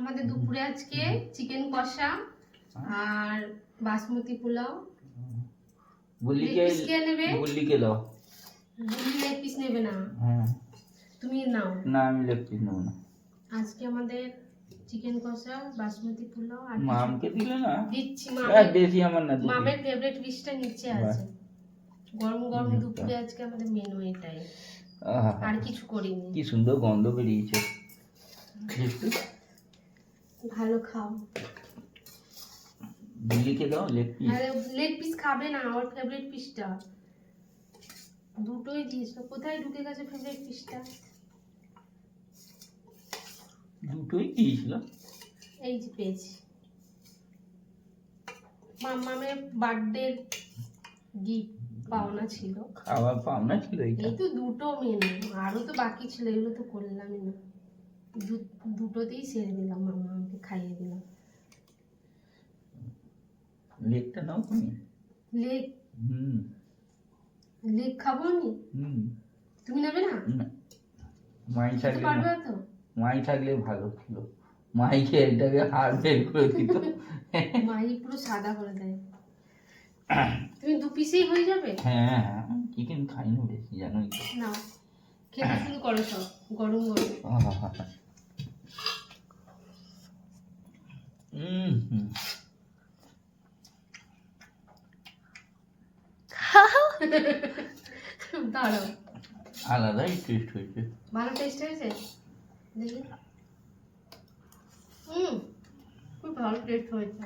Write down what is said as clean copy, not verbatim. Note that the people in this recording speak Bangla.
আমাদের দুপুরে আজকে চিকেন কষা আর বাসমতি পোলাও। বুল্লিকে নেবে? বুল্লিকে দাও। বুল্লি লেগ পিস নেবে না? হ্যাঁ। তুমি নাও। না আমি লেগ পিস নেব না। আজকে আমাদের চিকেন কষা, বাসমতি পোলাও আর মামকে দিলে না? দিচ্ছি বেশি আমার না। মামের ফেভারিট ডিশটা নিচে আছে। গরম গরম দুপুরে আজকে আমাদের মেনু এটাই। আর কিছু করিনি। কি সুন্দর গন্ধ বেরিয়েছে। ভালো খাও। বুল্লিকে দাও লেগ পিস। আরে লেগ পিস খাবে না, ওর ফেভারিট পিসটা। দুটোই দিয়েছিল, কোথায় ঢুকে গেছে ফেভারিট পিসটা? দুটোই দিয়েছিল। এই যে পেয়েছি। মামামের বার্থডে গিফট পাওনা ছিল। খাওয়ার পাওনা ছিল এইটা। এই তো দুটো মেনু, আরো তো বাকি ছিল, এগুলো তো করলামই না। দুটোতেই সেরে দিলাম, মামাকে খাইয়ে দিলাম। লেগটা নাও তুমি। লেগ? হুম। লেগ খাবো আমি? হুম। তুমি নেবে না? মাই থাকলে পারবে তো? মাই থাকলে ভালো ছিল। মাইকে এটাকে হাড় বের করে দিত। মাই পুরো সাদা করে দেয়। তুমি দু পিসেই হয়ে যাবে? হ্যাঁ চিকেন খাই না বেশি, জানোই তো। নাও, খেতে শুরু করো সব গরম গরম। দাঁড়াও, আলাদাই টেস্ট হয়েছে। ভালো টেস্ট হয়েছে দেখি। খুব ভালো টেস্ট হয়েছে।